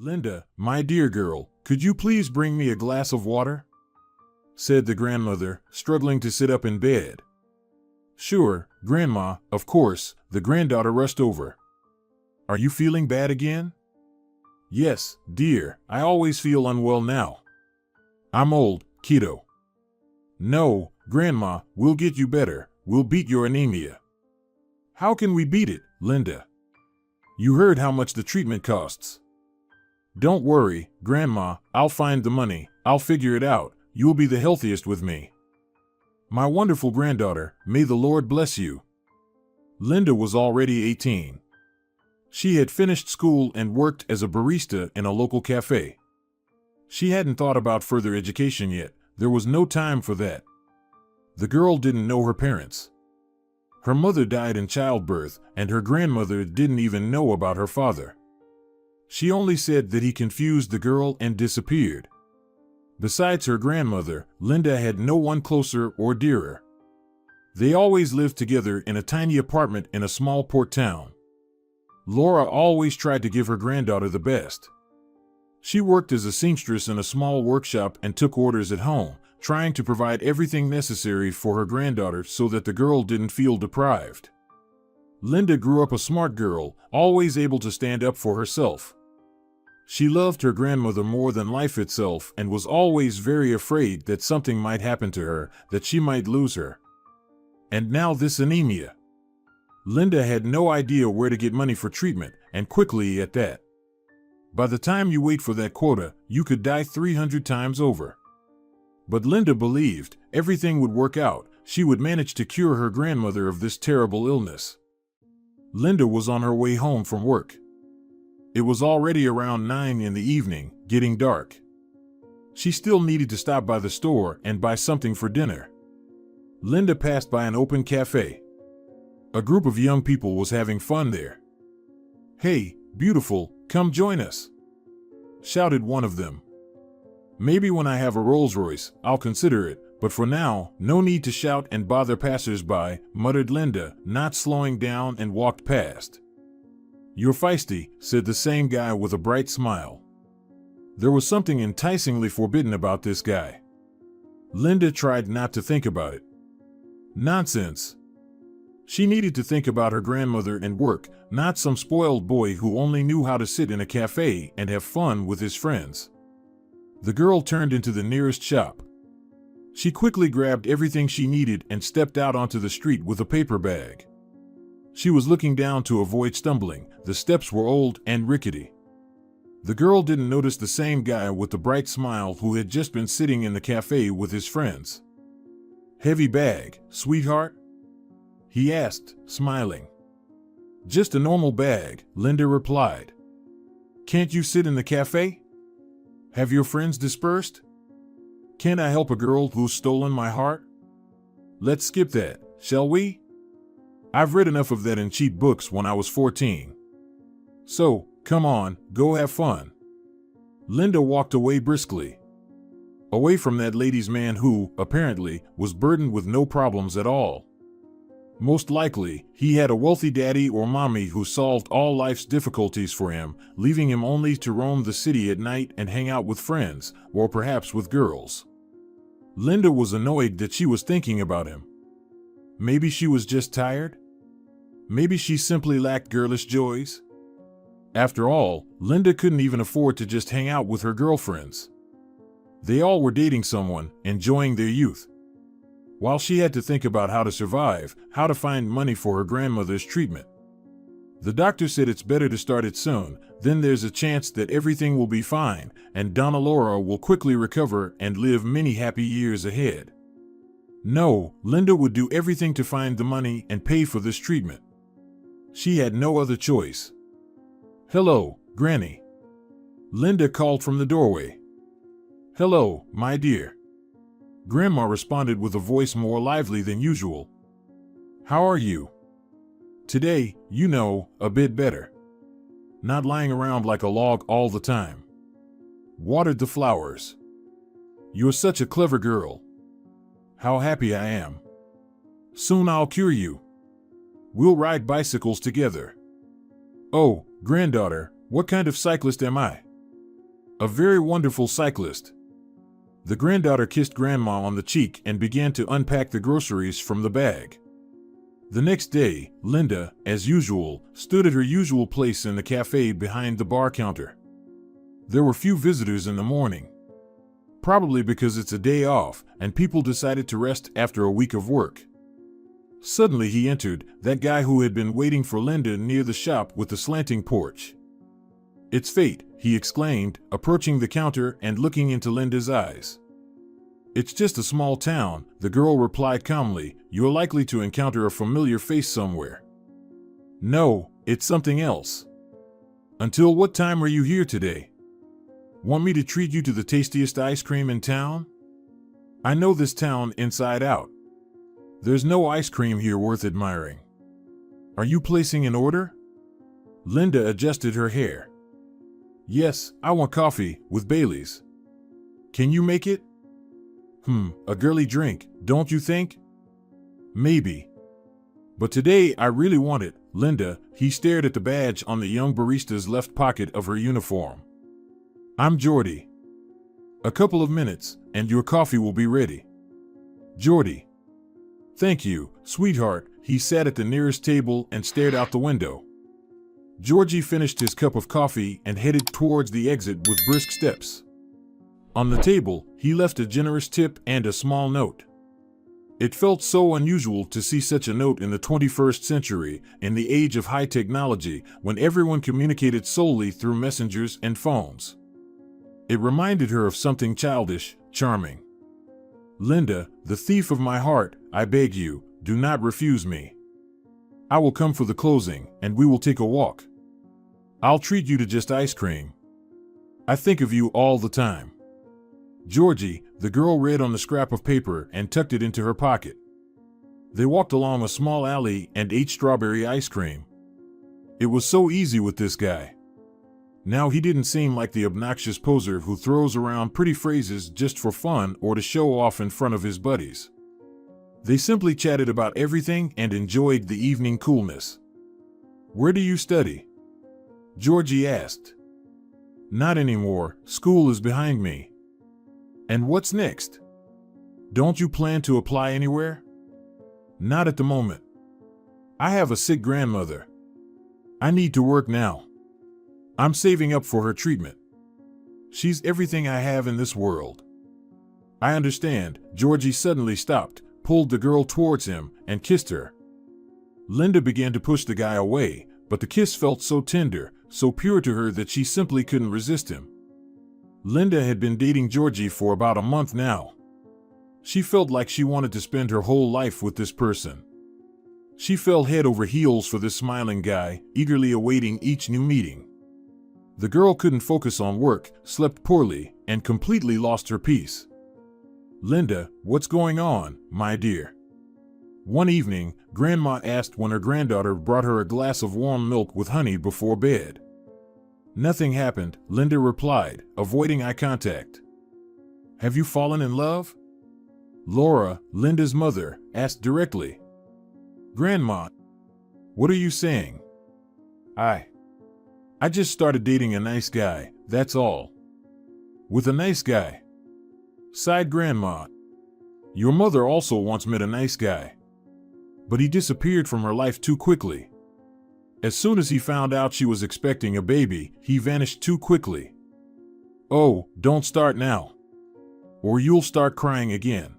Linda, my dear girl, could you please bring me a glass of water? Said the grandmother, struggling to sit up in bed. Sure, Grandma, of course, the granddaughter rushed over. Are you feeling bad again? Yes, dear, I always feel unwell now. I'm old, kiddo. No, Grandma, we'll get you better. We'll beat your anemia. How can we beat it, Linda? You heard how much the treatment costs. Don't worry, Grandma, I'll find the money. I'll figure it out. You'll be the healthiest with me. My wonderful granddaughter, may the Lord bless you. Linda was already 18. She had finished school and worked as a barista in a local cafe. She hadn't thought about further education yet. There was no time for that. The girl didn't know her parents. Her mother died in childbirth, and her grandmother didn't even know about her father. She only said that he confused the girl and disappeared. Besides her grandmother, Linda had no one closer or dearer. They always lived together in a tiny apartment in a small port town. Laura always tried to give her granddaughter the best. She worked as a seamstress in a small workshop and took orders at home, trying to provide everything necessary for her granddaughter so that the girl didn't feel deprived. Linda grew up a smart girl, always able to stand up for herself. She loved her grandmother more than life itself and was always very afraid that something might happen to her, that she might lose her. And now this anemia. Linda had no idea where to get money for treatment, and quickly at that. By the time you wait for that quota, you could die 300 times over. But Linda believed everything would work out. She would manage to cure her grandmother of this terrible illness. Linda was on her way home from work. It was already around 9 in the evening, getting dark. She still needed to stop by the store and buy something for dinner. Linda passed by an open cafe. A group of young people was having fun there. Hey, beautiful, come join us, shouted one of them. Maybe when I have a Rolls Royce, I'll consider it, but for now, no need to shout and bother passers-by, muttered Linda, not slowing down, and walked past. You're feisty, said the same guy with a bright smile. There was something enticingly forbidden about this guy. Linda tried not to think about it. Nonsense. She needed to think about her grandmother and work, not some spoiled boy who only knew how to sit in a cafe and have fun with his friends. The girl turned into the nearest shop. She quickly grabbed everything she needed and stepped out onto the street with a paper bag. She was looking down to avoid stumbling. The steps were old and rickety. The girl didn't notice the same guy with the bright smile who had just been sitting in the cafe with his friends. Heavy bag, sweetheart? He asked, smiling. Just a normal bag, Linda replied. Can't you sit in the cafe? Have your friends dispersed? Can't I help a girl who's stolen my heart? Let's skip that, shall we? I've read enough of that in cheap books when I was 14. So, come on, go have fun. Linda walked away briskly. Away from that ladies' man who, apparently, was burdened with no problems at all. Most likely, he had a wealthy daddy or mommy who solved all life's difficulties for him, leaving him only to roam the city at night and hang out with friends, or perhaps with girls. Linda was annoyed that she was thinking about him. Maybe she was just tired? Maybe she simply lacked girlish joys? After all, Linda couldn't even afford to just hang out with her girlfriends. They all were dating someone, enjoying their youth. While she had to think about how to survive, how to find money for her grandmother's treatment. The doctor said it's better to start it soon, then there's a chance that everything will be fine, and Donna Laura will quickly recover and live many happy years ahead. No, Linda would do everything to find the money and pay for this treatment. She had no other choice. Hello, Granny. Linda called from the doorway. Hello, my dear. Grandma responded with a voice more lively than usual. How are you? Today, you know, a bit better. Not lying around like a log all the time. Watered the flowers. You're such a clever girl. How happy I am. Soon I'll cure you. We'll ride bicycles together. Oh, granddaughter, what kind of cyclist am I? A very wonderful cyclist. The granddaughter kissed Grandma on the cheek and began to unpack the groceries from the bag. The next day, Linda, as usual, stood at her usual place in the cafe behind the bar counter. There were few visitors in the morning. Probably because it's a day off and people decided to rest after a week of work. Suddenly he entered, that guy who had been waiting for Linda near the shop with the slanting porch. "It's fate," he exclaimed, approaching the counter and looking into Linda's eyes. "It's just a small town," the girl replied calmly. "You're likely to encounter a familiar face somewhere." "No, it's something else." "Until what time are you here today? Want me to treat you to the tastiest ice cream in town? I know this town inside out. There's no ice cream here worth admiring. Are you placing an order?" Linda adjusted her hair. "Yes, I want coffee, with Bailey's. Can you make it?" A girly drink, don't you think?" "Maybe. But today I really want it, Linda." He stared at the badge on the young barista's left pocket of her uniform. "I'm Jordy. A couple of minutes, and your coffee will be ready." "Jordy." "Thank you, sweetheart." He sat at the nearest table and stared out the window. Georgie finished his cup of coffee and headed towards the exit with brisk steps. On the table, he left a generous tip and a small note. It felt so unusual to see such a note in the 21st century, in the age of high technology, when everyone communicated solely through messengers and phones. It reminded her of something childish, charming. "Linda, the thief of my heart, I beg you, do not refuse me. I will come for the closing, and we will take a walk. I'll treat you to just ice cream. I think of you all the time. Georgie." The girl read on the scrap of paper and tucked it into her pocket. They walked along a small alley and ate strawberry ice cream. It was so easy with this guy. Now he didn't seem like the obnoxious poser who throws around pretty phrases just for fun or to show off in front of his buddies. They simply chatted about everything and enjoyed the evening coolness. "Where do you study?" Georgie asked. "Not anymore, school is behind me." "And what's next? Don't you plan to apply anywhere?" "Not at the moment. I have a sick grandmother. I need to work now. I'm saving up for her treatment. She's everything I have in this world." "I understand." Georgie suddenly stopped, pulled the girl towards him, and kissed her. Linda began to push the guy away, but the kiss felt so tender, so pure to her that she simply couldn't resist him. Linda had been dating Georgie for about a month now. She felt like she wanted to spend her whole life with this person. She fell head over heels for this smiling guy, eagerly awaiting each new meeting. The girl couldn't focus on work, slept poorly, and completely lost her peace. "Linda, what's going on, my dear?" One evening, Grandma asked when her granddaughter brought her a glass of warm milk with honey before bed. "Nothing happened," Linda replied, avoiding eye contact. "Have you fallen in love?" Laura, Linda's mother, asked directly. "Grandma, what are you saying?" I just started dating a nice guy, that's all." "With a nice guy?" sighed Grandma. "Your mother also once met a nice guy. But he disappeared from her life too quickly. As soon as he found out she was expecting a baby, he vanished too quickly." "Oh, don't start now. Or you'll start crying again.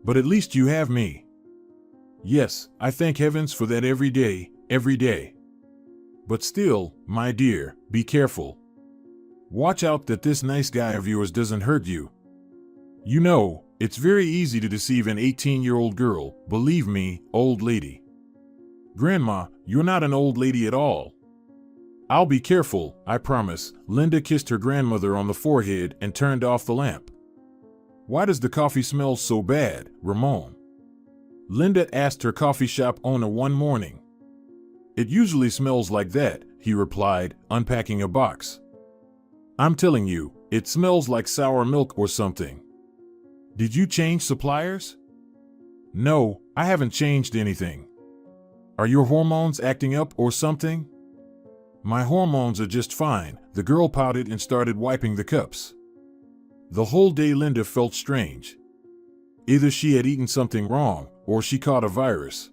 But at least you have me." "Yes, I thank heavens for that every day, every day. But still, my dear, be careful. Watch out that this nice guy of yours doesn't hurt you. You know, it's very easy to deceive an 18-year-old girl, believe me, old lady." "Grandma, you're not an old lady at all." "I'll be careful, I promise." Linda kissed her grandmother on the forehead and turned off the lamp. "Why does the coffee smell so bad, Ramon?" Linda asked her coffee shop owner one morning. "It usually smells like that," he replied, unpacking a box. "I'm telling you, it smells like sour milk or something. Did you change suppliers?" "No, I haven't changed anything." "Are your hormones acting up or something?" My hormones are just fine, the girl pouted and started wiping the cups. The whole day Linda felt strange. Either she had eaten something wrong, or she caught a virus.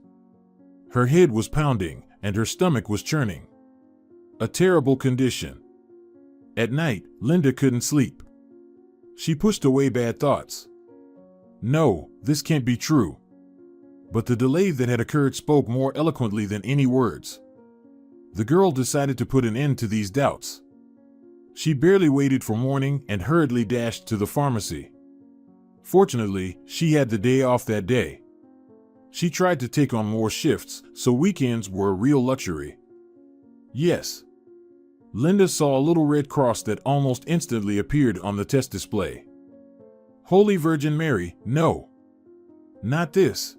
Her head was pounding, and her stomach was churning. A terrible condition. At night, Linda couldn't sleep. She pushed away bad thoughts. No, this can't be true. But the delay that had occurred spoke more eloquently than any words. The girl decided to put an end to these doubts. She barely waited for morning and hurriedly dashed to the pharmacy. Fortunately, she had the day off that day. She tried to take on more shifts, so weekends were a real luxury. Yes. Linda saw a little red cross that almost instantly appeared on the test display. Holy Virgin Mary, no. Not this.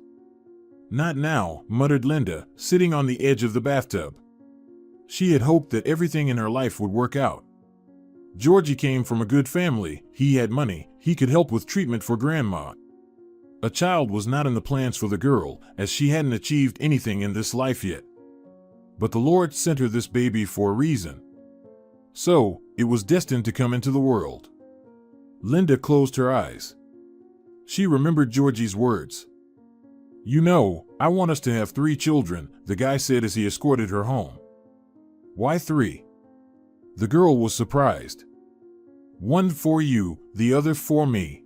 Not now, muttered Linda, sitting on the edge of the bathtub. She had hoped that everything in her life would work out. Georgie came from a good family, he had money, he could help with treatment for Grandma. A child was not in the plans for the girl, as she hadn't achieved anything in this life yet. But the Lord sent her this baby for a reason. So, it was destined to come into the world. Linda closed her eyes. She remembered Georgie's words. You know, I want us to have 3 children, the guy said as he escorted her home. Why 3? The girl was surprised. 1 for you, the other for me.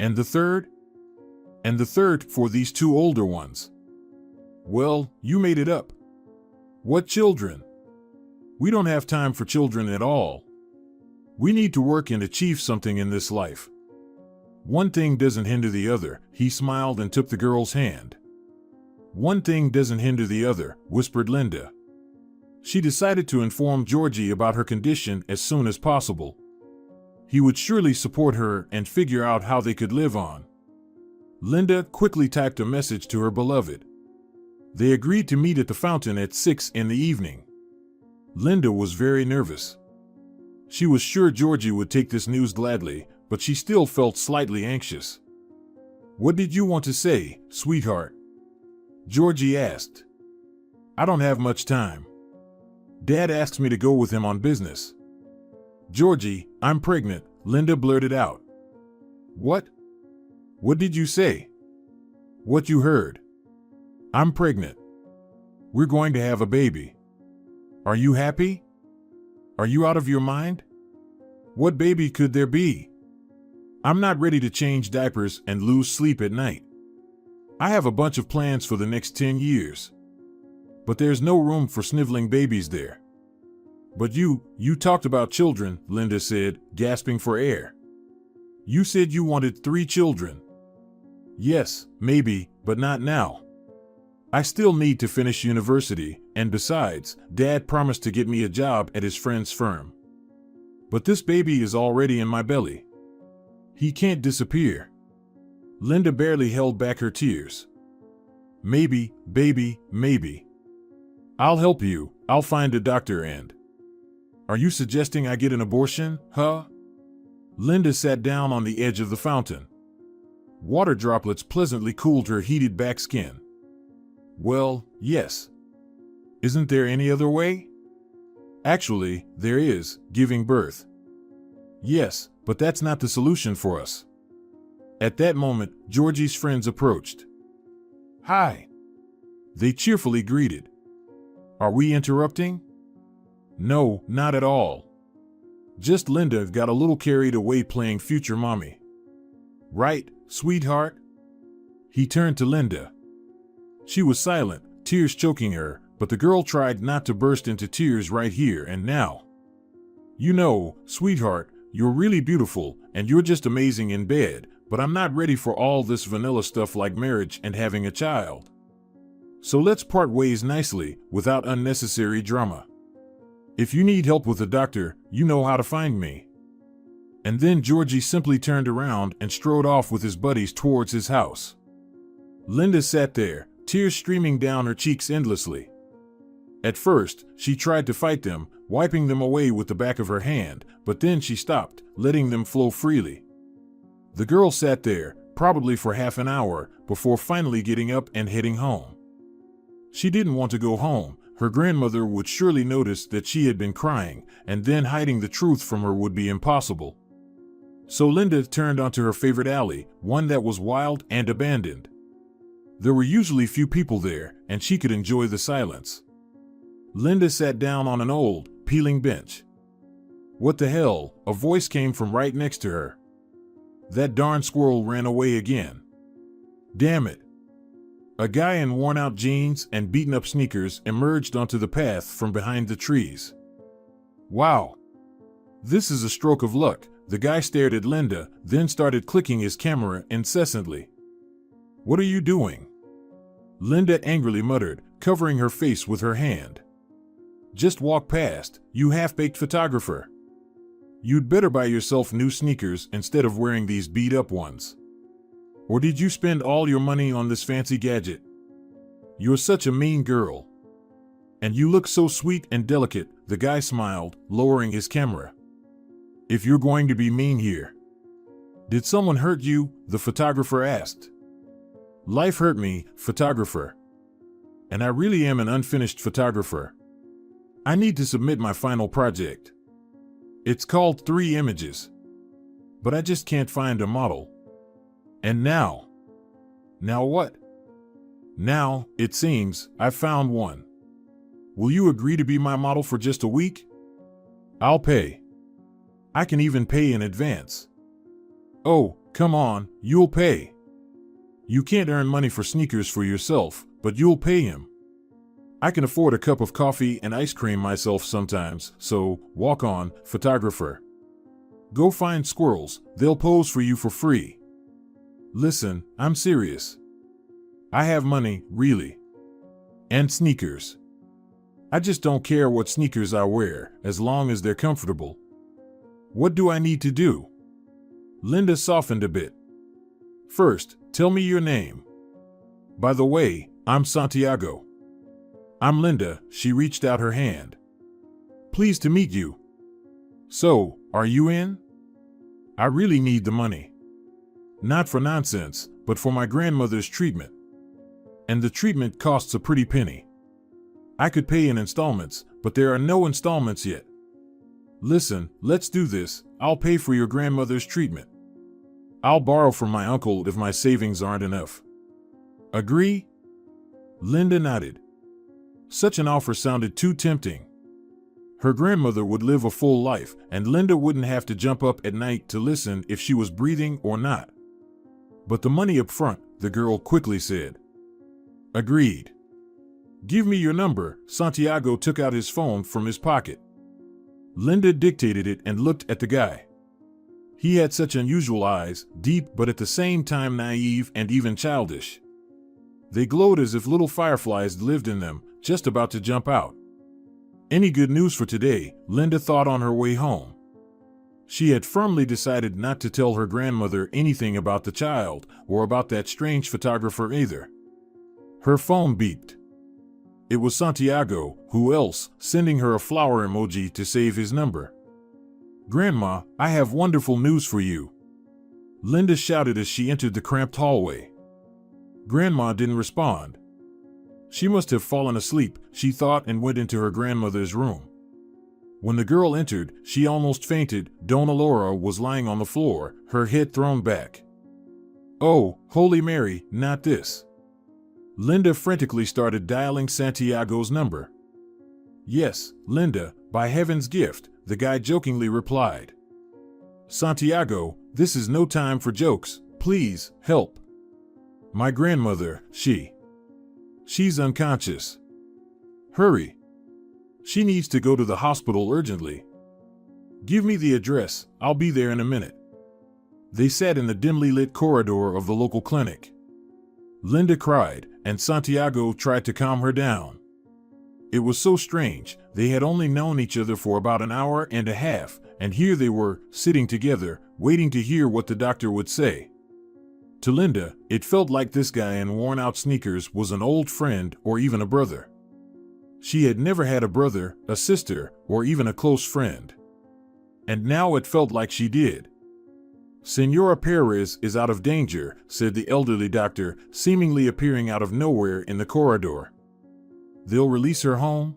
And the third? And the third for these 2 older ones. Well, you made it up. What children? We don't have time for children at all. We need to work and achieve something in this life. One thing doesn't hinder the other, he smiled and took the girl's hand. One thing doesn't hinder the other, whispered Linda. She decided to inform Georgie about her condition as soon as possible. He would surely support her and figure out how they could live on. Linda quickly typed a message to her beloved. They agreed to meet at the fountain at 6 in the evening. Linda was very nervous. She was sure Georgie would take this news gladly, but she still felt slightly anxious. What did you want to say, sweetheart? Georgie asked. I don't have much time. Dad asked me to go with him on business. Georgie, I'm pregnant, Linda blurted out. What? What did you say? What you heard. I'm pregnant. We're going to have a baby. Are you happy? Are you out of your mind? What baby could there be? I'm not ready to change diapers and lose sleep at night. I have a bunch of plans for the next 10 years. But there's no room for sniveling babies there. But you talked about children, Linda said, gasping for air. You said you wanted 3 children. Yes, maybe, but not now. I still need to finish university, and besides, Dad promised to get me a job at his friend's firm. But this baby is already in my belly. He can't disappear. Linda barely held back her tears. Maybe, baby, maybe. I'll help you, I'll find a doctor and... Are you suggesting I get an abortion, huh? Linda sat down on the edge of the fountain. Water droplets pleasantly cooled her heated back skin. Well, yes. Isn't there any other way? Actually, there is, giving birth. Yes, but that's not the solution for us. At that moment, Georgie's friends approached. Hi. They cheerfully greeted. Are we interrupting? No, not at all. Just Linda got a little carried away playing future mommy. Right, sweetheart? He turned to Linda. She was silent, tears choking her, but the girl tried not to burst into tears right here and now. You know, sweetheart, you're really beautiful, and you're just amazing in bed, but I'm not ready for all this vanilla stuff like marriage and having a child. So let's part ways nicely, without unnecessary drama. If you need help with a doctor, you know how to find me. And then Georgie simply turned around and strode off with his buddies towards his house. Linda sat there, tears streaming down her cheeks endlessly. At first, she tried to fight them, wiping them away with the back of her hand, but then she stopped, letting them flow freely. The girl sat there, probably for half an hour, before finally getting up and heading home. She didn't want to go home. Her grandmother would surely notice that she had been crying, and then hiding the truth from her would be impossible. So Linda turned onto her favorite alley, one that was wild and abandoned. There were usually few people there, and she could enjoy the silence. Linda sat down on an old, peeling bench. What the hell? A voice came from right next to her. That darn squirrel ran away again. Damn it. A guy in worn-out jeans and beaten-up sneakers emerged onto the path from behind the trees. Wow. This is a stroke of luck. The guy stared at Linda, then started clicking his camera incessantly. What are you doing? Linda angrily muttered, covering her face with her hand. Just walk past, you half-baked photographer. You'd better buy yourself new sneakers instead of wearing these beat-up ones. Or did you spend all your money on this fancy gadget? You're such a mean girl. And you look so sweet and delicate, the guy smiled, lowering his camera. If you're going to be mean here. Did someone hurt you? The photographer asked. Life hurt me, photographer. And I really am an unfinished photographer. I need to submit my final project. It's called 3 Images. But I just can't find a model. And now? Now what? Now, it seems, I've found one. Will you agree to be my model for just a week? I'll pay. I can even pay in advance. Oh, come on, you'll pay. You can't earn money for sneakers for yourself, but you'll pay him. I can afford a cup of coffee and ice cream myself sometimes, so walk on, photographer. Go find squirrels, they'll pose for you for free. Listen, I'm serious. I have money, really. And sneakers. I just don't care what sneakers I wear, as long as they're comfortable. What do I need to do? Linda softened a bit. First, tell me your name. By the way, I'm Santiago. I'm Linda, she reached out her hand. Pleased to meet you. So, are you in? I really need the money. Not for nonsense, but for my grandmother's treatment. And the treatment costs a pretty penny. I could pay in installments, but there are no installments yet. Listen, let's do this. I'll pay for your grandmother's treatment. I'll borrow from my uncle if my savings aren't enough. Agree? Linda nodded. Such an offer sounded too tempting. Her grandmother would live a full life, and Linda wouldn't have to jump up at night to listen if she was breathing or not. But the money up front, the girl quickly said. Agreed. Give me your number. Santiago took out his phone from his pocket. Linda dictated it and looked at the guy. He had such unusual eyes, deep but at the same time naive and even childish. They glowed as if little fireflies lived in them, just about to jump out. Any good news for today? Linda thought on her way home. She had firmly decided not to tell her grandmother anything about the child, or about that strange photographer either. Her phone beeped. It was Santiago, who else, sending her a flower emoji to save his number. Grandma, I have wonderful news for you. Linda shouted as she entered the cramped hallway. Grandma didn't respond. She must have fallen asleep, she thought, and went into her grandmother's room. When the girl entered, she almost fainted. Dona Laura was lying on the floor, her head thrown back. Oh, Holy Mary, not this. Linda frantically started dialing Santiago's number. Yes, Linda, by heaven's gift, the guy jokingly replied. Santiago, this is no time for jokes, please, help. My grandmother, she's unconscious. Hurry. She needs to go to the hospital urgently. Give me the address, I'll be there in a minute. They sat in the dimly lit corridor of the local clinic. Linda cried, and Santiago tried to calm her down. It was so strange, they had only known each other for about an hour and a half, and here they were, sitting together, waiting to hear what the doctor would say. To Linda, it felt like this guy in worn-out sneakers was an old friend or even a brother. She had never had a brother, a sister, or even a close friend. And now it felt like she did. Senora Perez is out of danger, said the elderly doctor, seemingly appearing out of nowhere in the corridor. They'll release her home?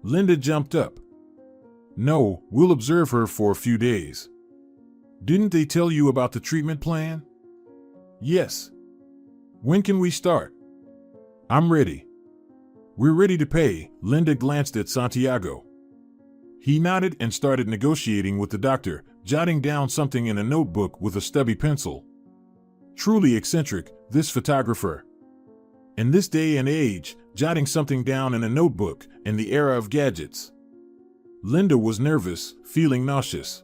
Linda jumped up. No, we'll observe her for a few days. Didn't they tell you about the treatment plan? Yes. When can we start? I'm ready. We're ready to pay. Linda glanced at Santiago. He nodded and started negotiating with the doctor, jotting down something in a notebook with a stubby pencil. Truly eccentric, this photographer. In this day and age, jotting something down in a notebook in the era of gadgets. Linda was nervous, feeling nauseous.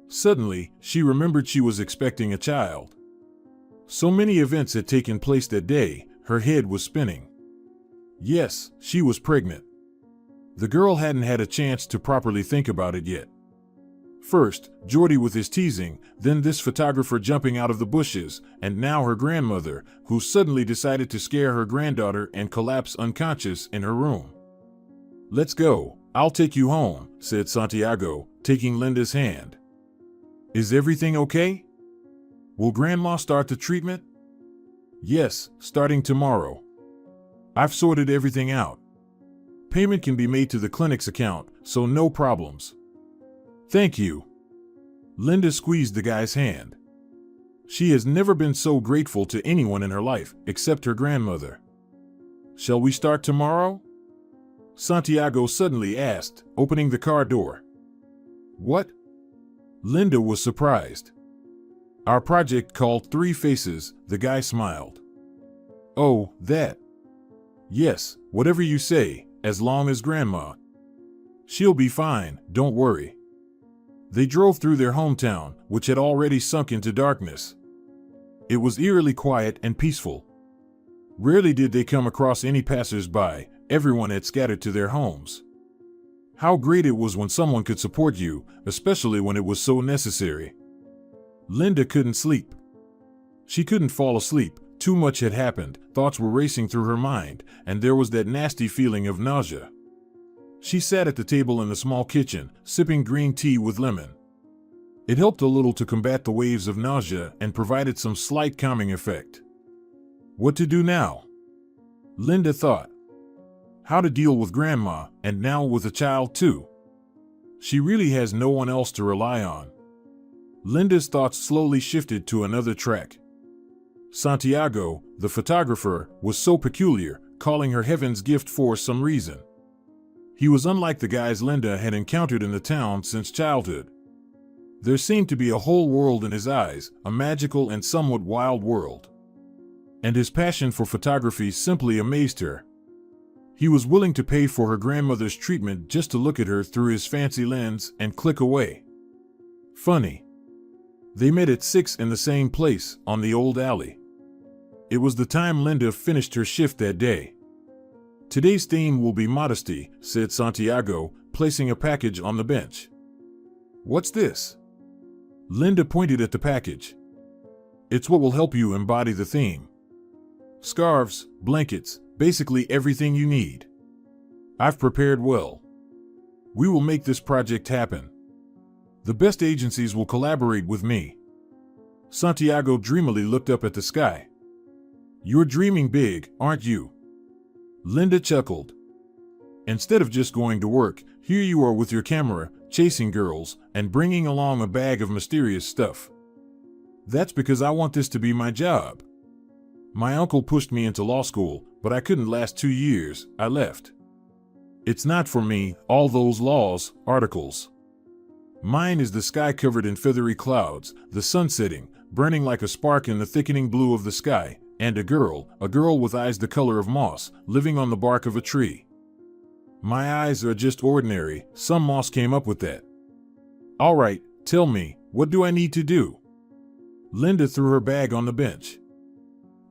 Suddenly, she remembered she was expecting a child. So many events had taken place that day, her head was spinning. Yes, she was pregnant. The girl hadn't had a chance to properly think about it yet. First, Jordy with his teasing, then this photographer jumping out of the bushes, and now her grandmother, who suddenly decided to scare her granddaughter and collapse unconscious in her room. Let's go, I'll take you home, said Santiago, taking Linda's hand. Is everything okay? Will Grandma start the treatment? Yes, starting tomorrow. I've sorted everything out. Payment can be made to the clinic's account, so no problems. Thank you. Linda squeezed the guy's hand. She has never been so grateful to anyone in her life, except her grandmother. Shall we start tomorrow? Santiago suddenly asked, opening the car door. What? Linda was surprised. Our project called Three Faces, the guy smiled. Oh, that. Yes, whatever you say, as long as Grandma. She'll be fine, don't worry. They drove through their hometown, which had already sunk into darkness. It was eerily quiet and peaceful. Rarely did they come across any passers-by, everyone had scattered to their homes. How great it was when someone could support you, especially when it was so necessary. Linda couldn't sleep. She couldn't fall asleep, too much had happened, thoughts were racing through her mind, and there was that nasty feeling of nausea. She sat at the table in the small kitchen, sipping green tea with lemon. It helped a little to combat the waves of nausea and provided some slight calming effect. What to do now? Linda thought. How to deal with Grandma, and now with a child too. She really has no one else to rely on. Linda's thoughts slowly shifted to another track. Santiago, the photographer, was so peculiar, calling her heaven's gift for some reason. He was unlike the guys Linda had encountered in the town since childhood. There seemed to be a whole world in his eyes, a magical and somewhat wild world. And his passion for photography simply amazed her. He was willing to pay for her grandmother's treatment just to look at her through his fancy lens and click away. Funny. They met at 6 in the same place, on the old alley. It was the time Linda finished her shift that day. Today's theme will be modesty, said Santiago, placing a package on the bench. What's this? Linda pointed at the package. It's what will help you embody the theme. Scarves, blankets, basically everything you need. I've prepared well. We will make this project happen. The best agencies will collaborate with me. Santiago dreamily looked up at the sky. You're dreaming big, aren't you? Linda chuckled. Instead of just going to work, here you are with your camera, chasing girls, and bringing along a bag of mysterious stuff. That's because I want this to be my job. My uncle pushed me into law school, but I couldn't last 2 years, I left. It's not for me, all those laws, articles. Mine is the sky covered in feathery clouds, the sun setting, burning like a spark in the thickening blue of the sky, and a girl with eyes the color of moss, living on the bark of a tree. My eyes are just ordinary, some moss came up with that. All right, tell me, what do I need to do? Linda threw her bag on the bench.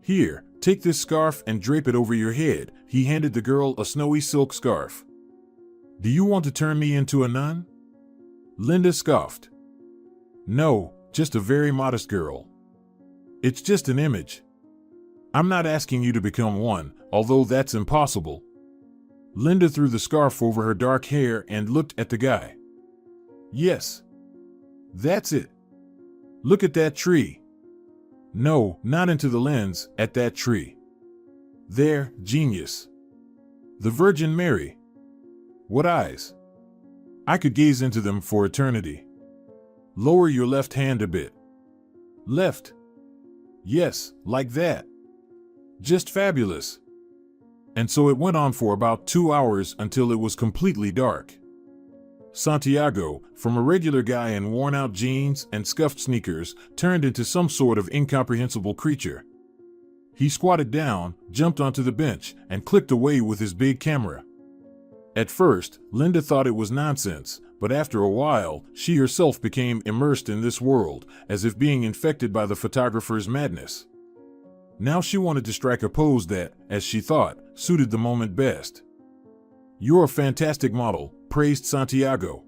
Here, take this scarf and drape it over your head. He handed the girl a snowy silk scarf. Do you want to turn me into a nun? Linda scoffed. No, just a very modest girl. It's just an image. I'm not asking you to become one, although that's impossible. Linda threw the scarf over her dark hair and looked at the guy. Yes. That's it. Look at that tree. No, not into the lens, at that tree. There, genius. The Virgin Mary. What eyes! I could gaze into them for eternity. Lower your left hand a bit. Left. Yes, like that. Just fabulous. And so it went on for about 2 hours until it was completely dark. Santiago, from a regular guy in worn-out jeans and scuffed sneakers, turned into some sort of incomprehensible creature. He squatted down, jumped onto the bench, and clicked away with his big camera. At first, Linda thought it was nonsense, but after a while, she herself became immersed in this world, as if being infected by the photographer's madness. Now she wanted to strike a pose that, as she thought, suited the moment best. "You're a fantastic model," praised Santiago.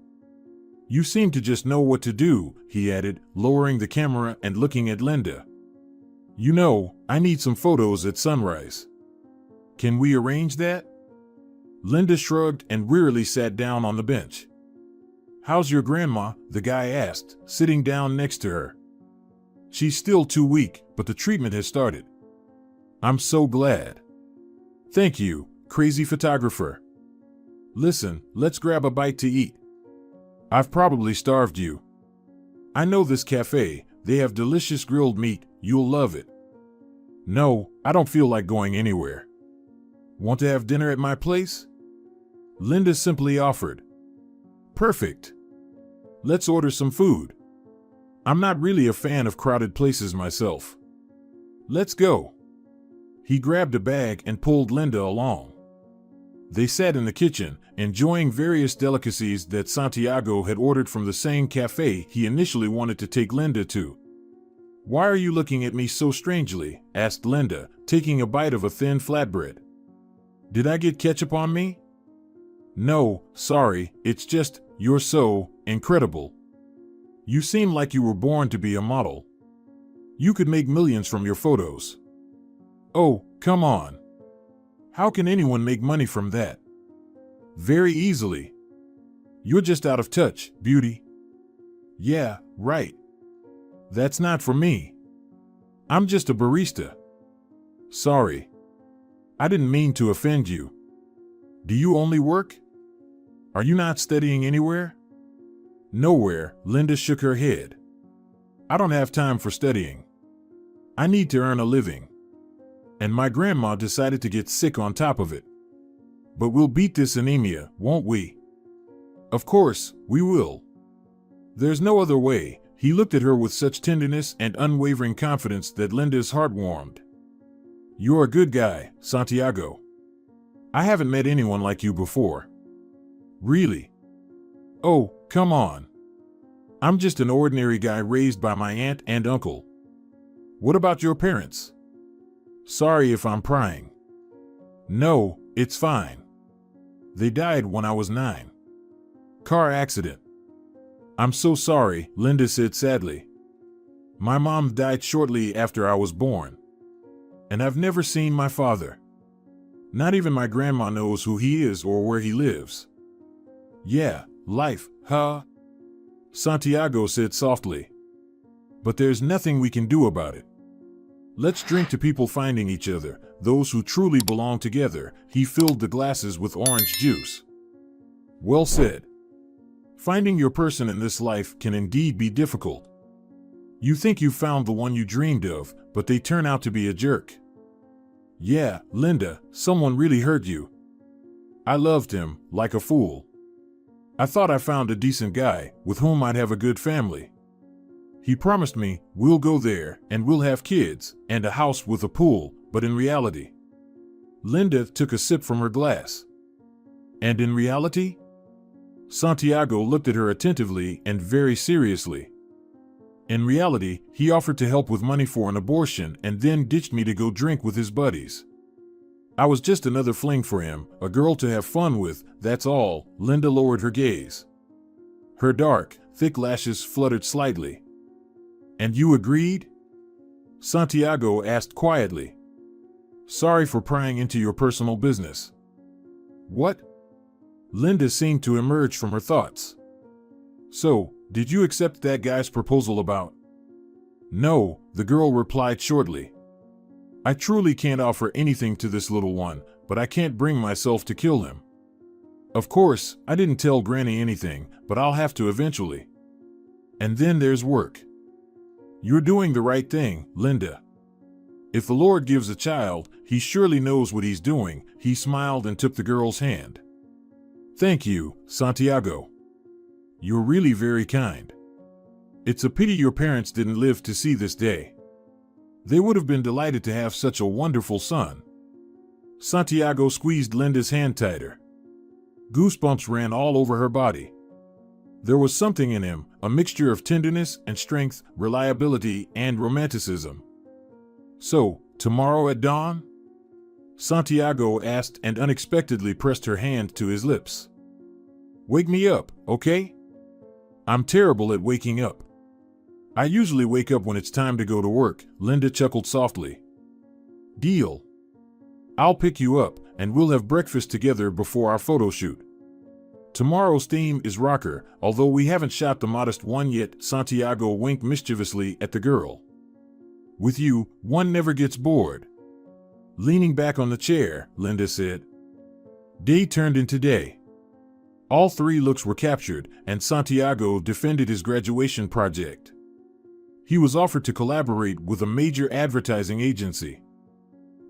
"You seem to just know what to do," he added, lowering the camera and looking at Linda. "You know, I need some photos at sunrise. Can we arrange that?" Linda shrugged and wearily sat down on the bench. "How's your grandma?" the guy asked, sitting down next to her. "She's still too weak, but the treatment has started." "I'm so glad." "Thank you, crazy photographer. Listen, let's grab a bite to eat. I've probably starved you. I know this cafe, they have delicious grilled meat, you'll love it." "No, I don't feel like going anywhere." "Want to have dinner at my place?" Linda simply offered. "Perfect. Let's order some food. I'm not really a fan of crowded places myself. Let's go." He grabbed a bag and pulled Linda along. They sat in the kitchen, enjoying various delicacies that Santiago had ordered from the same cafe he initially wanted to take Linda to. "Why are you looking at me so strangely?" asked Linda, taking a bite of a thin flatbread. "Did I get ketchup on me?" "No, sorry, it's just, you're so incredible. You seem like you were born to be a model. You could make millions from your photos." "Oh, come on. How can anyone make money from that?" "Very easily. You're just out of touch, beauty." "Yeah, right. That's not for me. I'm just a barista." "Sorry. I didn't mean to offend you. Do you only work? Are you not studying anywhere?" "Nowhere," Linda shook her head. "I don't have time for studying. I need to earn a living. And my grandma decided to get sick on top of it. But we'll beat this anemia, won't we?" "Of course, we will. There's no other way." He looked at her with such tenderness and unwavering confidence that Linda's heart warmed. "You're a good guy, Santiago. I haven't met anyone like you before." "Really?" "Oh, come on. I'm just an ordinary guy raised by my aunt and uncle. What about your parents?" "Sorry if I'm prying." "No, it's fine. They died when I was 9. Car accident." "I'm so sorry," Linda said sadly. "My mom died shortly after I was born. And I've never seen my father. Not even my grandma knows who he is or where he lives." "Yeah, life, huh?" Santiago said softly. "But there's nothing we can do about it. Let's drink to people finding each other, those who truly belong together." He filled the glasses with orange juice. "Well said. Finding your person in this life can indeed be difficult. You think you found the one you dreamed of, but they turn out to be a jerk. Yeah, Linda, someone really hurt you. I loved him, like a fool. I thought I found a decent guy, with whom I'd have a good family. He promised me, we'll go there, and we'll have kids, and a house with a pool, but in reality..." Linda took a sip from her glass. "And in reality?" Santiago looked at her attentively and very seriously. "In reality, he offered to help with money for an abortion and then ditched me to go drink with his buddies. I was just another fling for him, a girl to have fun with, that's all." Linda lowered her gaze. Her dark, thick lashes fluttered slightly. "And you agreed?" Santiago asked quietly. "Sorry for prying into your personal business." "What?" Linda seemed to emerge from her thoughts. "So, did you accept that guy's proposal about..." "No," the girl replied shortly. "I truly can't offer anything to this little one, but I can't bring myself to kill him. Of course, I didn't tell Granny anything, but I'll have to eventually. And then there's work. You're doing the right thing, Linda. If the Lord gives a child, he surely knows what he's doing. He smiled and took the girl's hand. Thank you, Santiago. You're really very kind. It's a pity your parents didn't live to see this day. They would have been delighted to have such a wonderful son. Santiago squeezed Linda's hand tighter. Goosebumps ran all over her body. There was something in him, a mixture of tenderness and strength, reliability and romanticism. So, tomorrow at dawn? Santiago asked and unexpectedly pressed her hand to his lips. Wake me up, okay? I'm terrible at waking up. I usually wake up when it's time to go to work, Linda chuckled softly. Deal. I'll pick you up, and we'll have breakfast together before our photo shoot. Tomorrow's theme is rocker, although we haven't shot the modest one yet. Santiago winked mischievously at the girl. With you, one never gets bored. Leaning back on the chair, Linda said. Day turned into day. All 3 looks were captured, and Santiago defended his graduation project. He was offered to collaborate with a major advertising agency.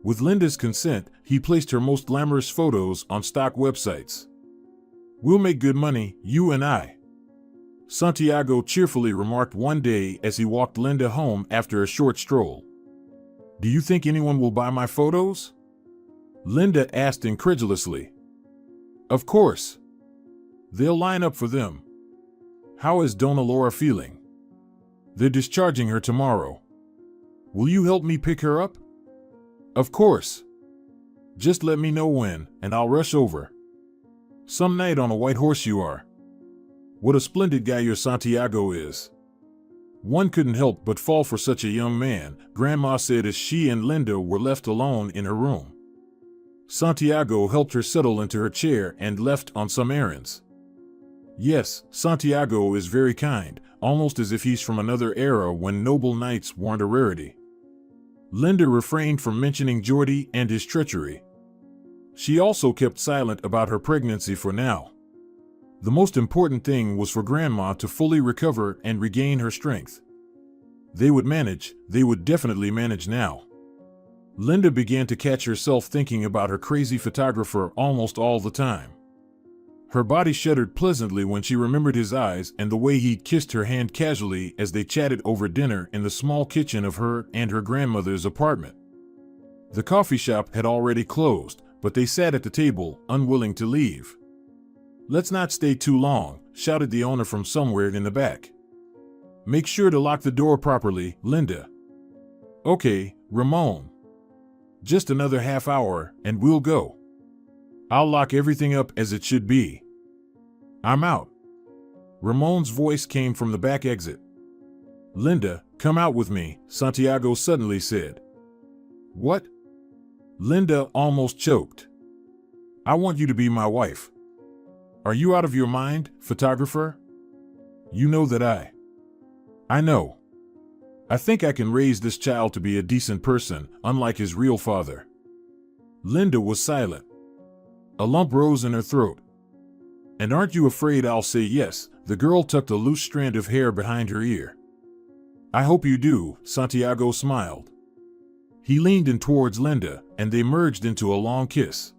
With Linda's consent, he placed her most glamorous photos on stock websites. We'll make good money, you and I. Santiago cheerfully remarked one day as he walked Linda home after a short stroll. Do you think anyone will buy my photos? Linda asked incredulously. Of course. They'll line up for them. How is Donna Laura feeling? They're discharging her tomorrow. Will you help me pick her up? Of course. Just let me know when, and I'll rush over. Some night on a white horse you are. What a splendid guy your Santiago is. One couldn't help but fall for such a young man, Grandma said as she and Linda were left alone in her room. Santiago helped her settle into her chair and left on some errands. Yes, Santiago is very kind, almost as if he's from another era when noble knights weren't a rarity. Linda refrained from mentioning Jordi and his treachery. She also kept silent about her pregnancy for now. The most important thing was for Grandma to fully recover and regain her strength. They would manage, they would definitely manage now. Linda began to catch herself thinking about her crazy photographer almost all the time. Her body shuddered pleasantly when she remembered his eyes and the way he'd kissed her hand casually as they chatted over dinner in the small kitchen of her and her grandmother's apartment. The coffee shop had already closed, but they sat at the table, unwilling to leave. Let's not stay too long, shouted the owner from somewhere in the back. Make sure to lock the door properly, Linda. Okay, Ramon. Just another half hour, and we'll go. I'll lock everything up as it should be. I'm out. Ramon's voice came from the back exit. Linda, come out with me, Santiago suddenly said. What? Linda almost choked. I want you to be my wife. Are you out of your mind, photographer? You know that I know. I think I can raise this child to be a decent person, unlike his real father. Linda was silent. A lump rose in her throat. And aren't you afraid I'll say yes? The girl tucked a loose strand of hair behind her ear. I hope you do, Santiago smiled. He leaned in towards Linda, and they merged into a long kiss.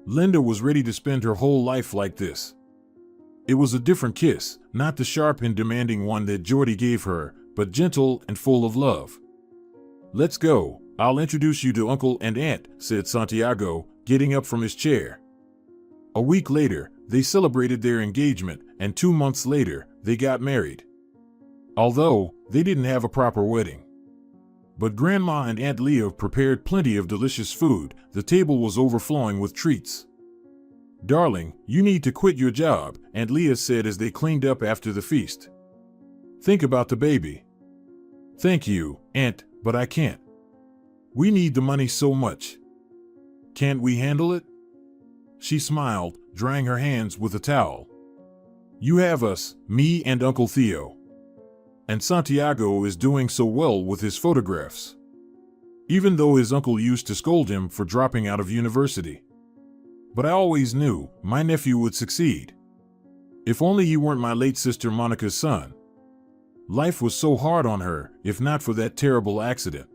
Linda was ready to spend her whole life like this. It was a different kiss, not the sharp and demanding one that Jordi gave her, but gentle and full of love. Let's go, I'll introduce you to Uncle and Aunt, said Santiago, getting up from his chair. A week later, they celebrated their engagement, and 2 months later, they got married. Although, they didn't have a proper wedding. But Grandma and Aunt Leah prepared plenty of delicious food. The table was overflowing with treats. Darling, you need to quit your job, Aunt Leah said as they cleaned up after the feast. Think about the baby. Thank you, Aunt, but I can't. We need the money so much. Can't we handle it? She smiled, drying her hands with a towel. You have us, me and Uncle Theo. And Santiago is doing so well with his photographs. even though his uncle used to scold him for dropping out of university. But I always knew my nephew would succeed. If only you weren't my late sister Monica's son. Life was so hard on her, if not for that terrible accident.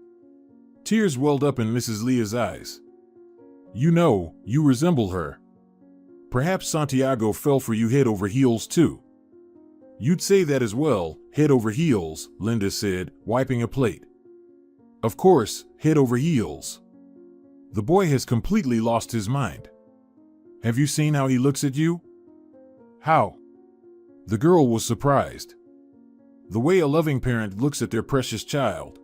Tears welled up in Mrs. Leah's eyes. You know, you resemble her. Perhaps Santiago fell for you head over heels too. You'd say that as well, head over heels, Linda said, wiping a plate. Of course, head over heels. The boy has completely lost his mind. Have you seen how he looks at you? How? The girl was surprised. The way a loving parent looks at their precious child.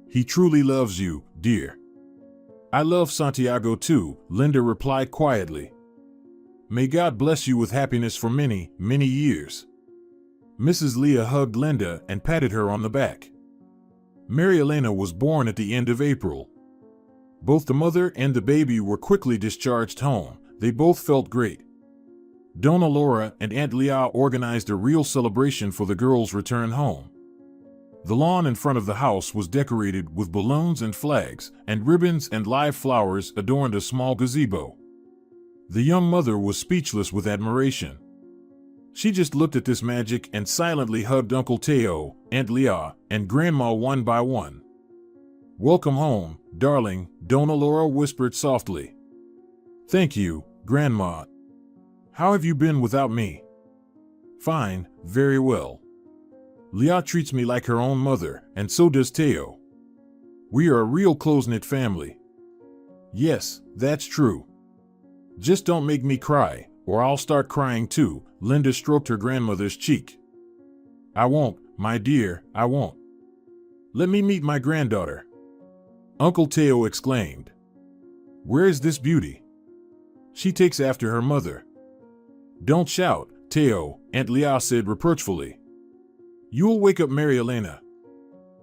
He truly loves you, dear. I love Santiago too, Linda replied quietly. May God bless you with happiness for many, many years. Mrs. Leah hugged Linda and patted her on the back. Mary Elena was born at the end of April. Both the mother and the baby were quickly discharged home. They both felt great. Donna Laura and Aunt Leah organized a real celebration for the girls' return home. The lawn in front of the house was decorated with balloons and flags, and ribbons and live flowers adorned a small gazebo. The young mother was speechless with admiration. She just looked at this magic and silently hugged Uncle Teo, Aunt Leah, and Grandma one by one. Welcome home, darling, Donna Laura whispered softly. Thank you, Grandma. How have you been without me? Fine, very well. Leah treats me like her own mother, and so does Teo. We are a real close-knit family. Yes, that's true. Just don't make me cry, or I'll start crying too, Linda stroked her grandmother's cheek. I won't, my dear, I won't. Let me meet my granddaughter. Uncle Teo exclaimed. Where is this beauty? She takes after her mother. Don't shout, Teo, Aunt Leah said reproachfully. You'll wake up Mary Elena.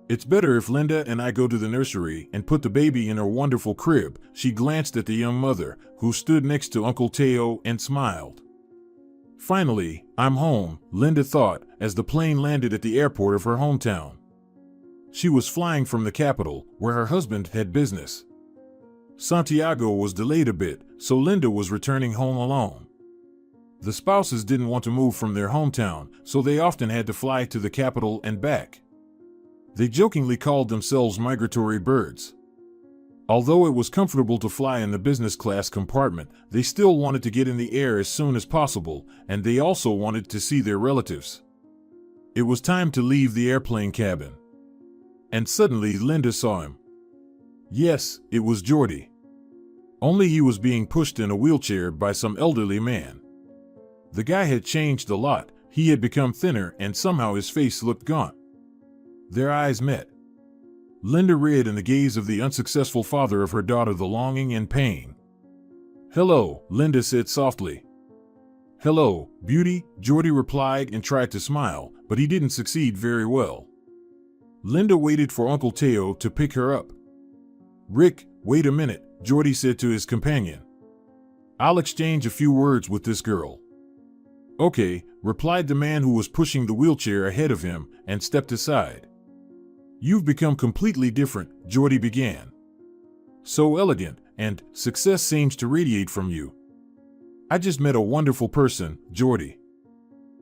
It's better if Linda and I go to the nursery and put the baby in her wonderful crib. She glanced at the young mother, who stood next to Uncle Teo, and smiled. Finally, I'm home, Linda thought, as the plane landed at the airport of her hometown. She was flying from the capital, where her husband had business. Santiago was delayed a bit, so Linda was returning home alone. The spouses didn't want to move from their hometown, so they often had to fly to the capital and back. They jokingly called themselves migratory birds. Although it was comfortable to fly in the business class compartment, they still wanted to get in the air as soon as possible, and they also wanted to see their relatives. It was time to leave the airplane cabin. And suddenly Linda saw him. Yes, it was Geordie. Only he was being pushed in a wheelchair by some elderly man. The guy had changed a lot. He had become thinner and somehow his face looked gaunt. Their eyes met. Linda read in the gaze of the unsuccessful father of her daughter the longing and pain. Hello, Linda said softly. Hello, beauty, Geordie replied and tried to smile, but he didn't succeed very well. Linda waited for Uncle Teo to pick her up. Rick, wait a minute, Geordie said to his companion. I'll exchange a few words with this girl. Okay, replied the man who was pushing the wheelchair ahead of him and stepped aside. You've become completely different, Geordie began. So elegant, and success seems to radiate from you. I just met a wonderful person, Geordie.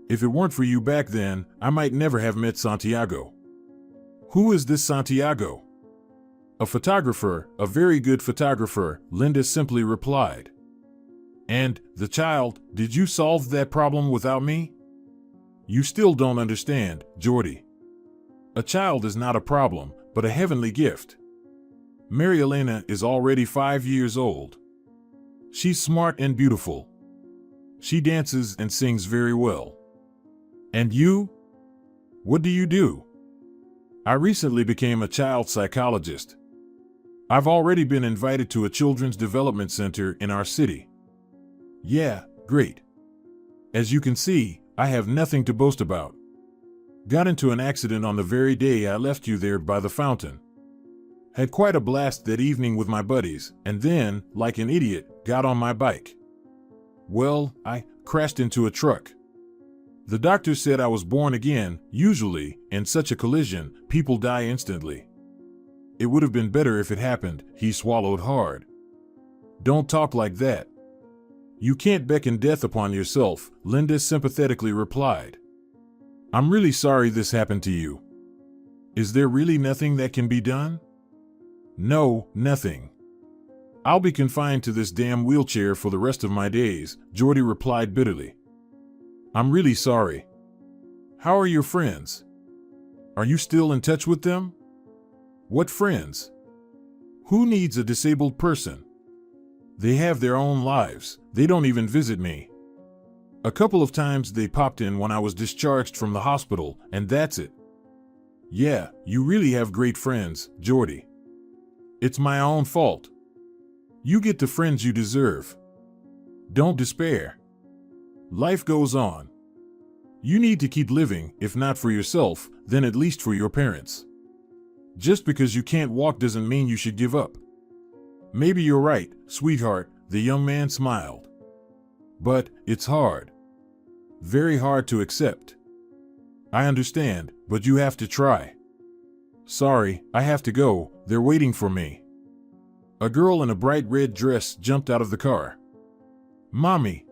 If it weren't for you back then, I might never have met Santiago. Who is this Santiago? A photographer, a very good photographer, Linda simply replied. And, the child, did you solve that problem without me? You still don't understand, Geordie. A child is not a problem, but a heavenly gift. Mary Elena is already 5 years old. She's smart and beautiful. She dances and sings very well. And you? What do you do? I recently became a child psychologist. I've already been invited to a children's development center in our city. Yeah, great. As you can see, I have nothing to boast about. Got into an accident on the very day I left you there by the fountain. Had quite a blast that evening with my buddies, and then, like an idiot, got on my bike. Well, I crashed into a truck. The doctor said I was born again. Usually, in such a collision, people die instantly. It would have been better if it happened. He swallowed hard. Don't talk like that. You can't beckon death upon yourself, Linda sympathetically replied. I'm really sorry this happened to you. Is there really nothing that can be done? No, nothing. I'll be confined to this damn wheelchair for the rest of my days, Jordy replied bitterly. I'm really sorry. How are your friends? Are you still in touch with them? What friends? Who needs a disabled person? They have their own lives. They don't even visit me. A couple of times they popped in when I was discharged from the hospital, and that's it. Yeah, you really have great friends, Jordy. It's my own fault. You get the friends you deserve. Don't despair. Life goes on. You need to keep living, if not for yourself, then at least for your parents. Just because you can't walk doesn't mean you should give up. Maybe you're right, sweetheart, the young man smiled. But it's hard. Very hard to accept. I understand, but you have to try. Sorry, I have to go, they're waiting for me. A girl in a bright red dress jumped out of the car. Mommy,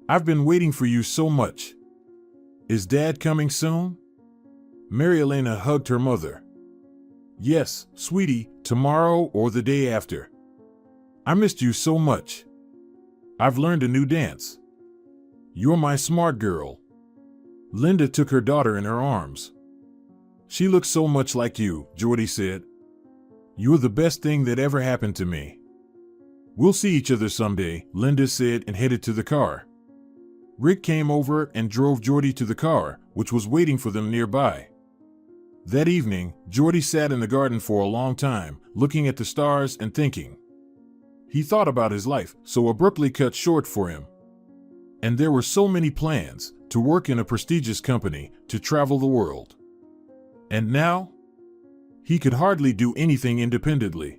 I've been waiting for you so much. Is Dad coming soon? Mary Elena hugged her mother. Yes, sweetie, tomorrow or the day after. I missed you so much. I've learned a new dance. You're my smart girl. Linda took her daughter in her arms. She looks so much like you, Jordy said. You're the best thing that ever happened to me. We'll see each other someday, Linda said and headed to the car. Rick came over and drove Jordy to the car, which was waiting for them nearby. That evening, Jordy sat in the garden for a long time, looking at the stars and thinking. He thought about his life, so abruptly cut short for him. And there were so many plans, to work in a prestigious company, to travel the world. And now? He could hardly do anything independently.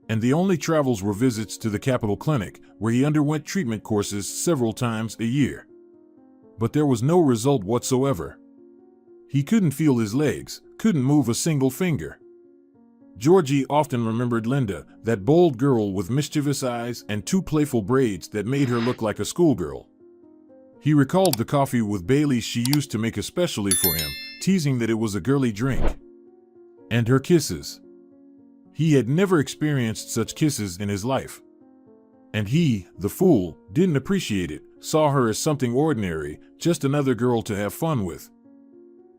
And the only travels were visits to the Capitol Clinic, where he underwent treatment courses several times a year. But there was no result whatsoever. He couldn't feel his legs, couldn't move a single finger. Georgie often remembered Linda, that bold girl with mischievous eyes and two playful braids that made her look like a schoolgirl. He recalled the coffee with Bailey she used to make especially for him, teasing that it was a girly drink. And her kisses. He had never experienced such kisses in his life. And he, the fool, didn't appreciate it, saw her as something ordinary, just another girl to have fun with.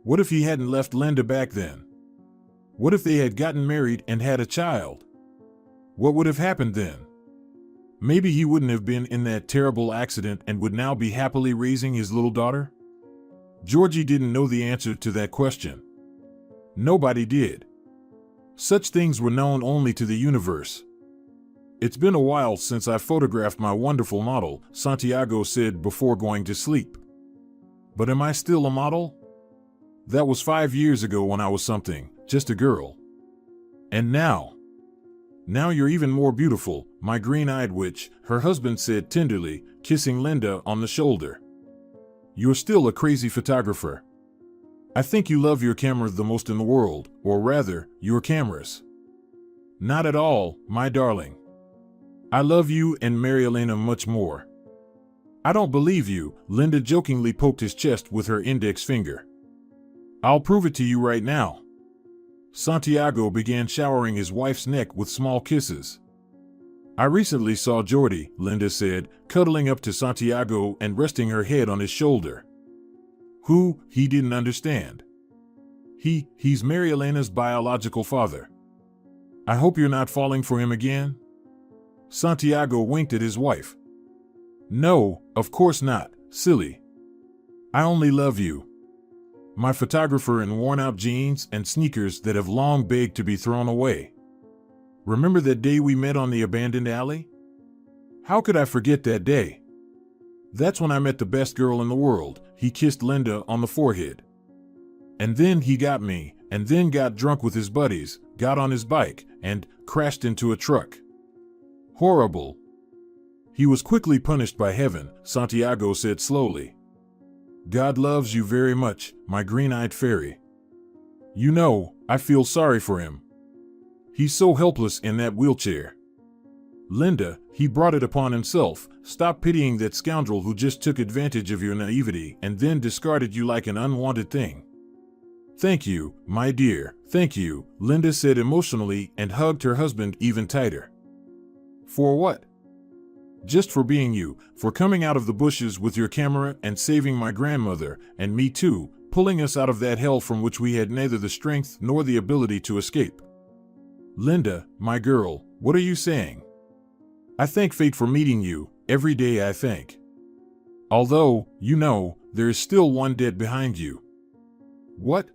What if he hadn't left Linda back then? What if they had gotten married and had a child? What would have happened then? Maybe he wouldn't have been in that terrible accident and would now be happily raising his little daughter? Georgie didn't know the answer to that question. Nobody did. Such things were known only to the universe. It's been a while since I photographed my wonderful model, Santiago said before going to sleep. But am I still a model? That was 5 years ago when I was something, just a girl. And now you're even more beautiful, my green-eyed witch, her husband said tenderly, kissing Linda on the shoulder. You're still a crazy photographer. I think you love your camera the most in the world, or rather, your cameras. Not at all, my darling. I love you and Mary Elena much more. I don't believe you, Linda jokingly poked his chest with her index finger. I'll prove it to you right now. Santiago began showering his wife's neck with small kisses. I recently saw Jordy, Linda said, cuddling up to Santiago and resting her head on his shoulder. Who, he didn't understand. He's Mary Elena's biological father. I hope you're not falling for him again? Santiago winked at his wife. No, of course not, silly. I only love you. My photographer in worn-out jeans and sneakers that have long begged to be thrown away. Remember that day we met on the abandoned alley? How could I forget that day? That's when I met the best girl in the world, he kissed Linda on the forehead. And then he got me, and then got drunk with his buddies, got on his bike, and crashed into a truck. Horrible. He was quickly punished by heaven, Santiago said slowly. God loves you very much, my green-eyed fairy. You know, I feel sorry for him. He's so helpless in that wheelchair. Linda, he brought it upon himself. Stop pitying that scoundrel who just took advantage of your naivety and then discarded you like an unwanted thing. Thank you, my dear, thank you, Linda said emotionally and hugged her husband even tighter. For what? Just for being you, for coming out of the bushes with your camera and saving my grandmother, and me too, pulling us out of that hell from which we had neither the strength nor the ability to escape. Linda, my girl, what are you saying? I thank fate for meeting you, every day I thank. Although, you know, there is still one debt behind you. What?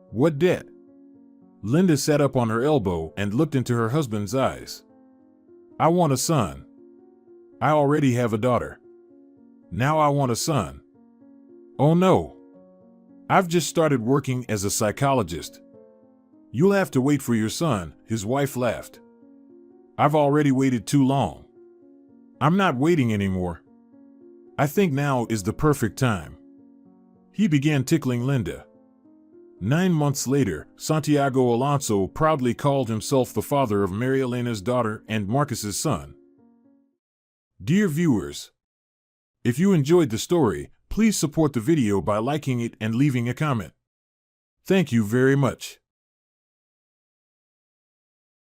What debt? Linda sat up on her elbow and looked into her husband's eyes. I want a son. I already have a daughter. Now I want a son. Oh no. I've just started working as a psychologist. You'll have to wait for your son, his wife laughed. I've already waited too long. I'm not waiting anymore. I think now is the perfect time. He began tickling Linda. 9 months later, Santiago Alonso proudly called himself the father of Mary Elena's daughter and Marcus's son. Dear viewers, if you enjoyed the story, please support the video by liking it and leaving a comment. Thank you very much.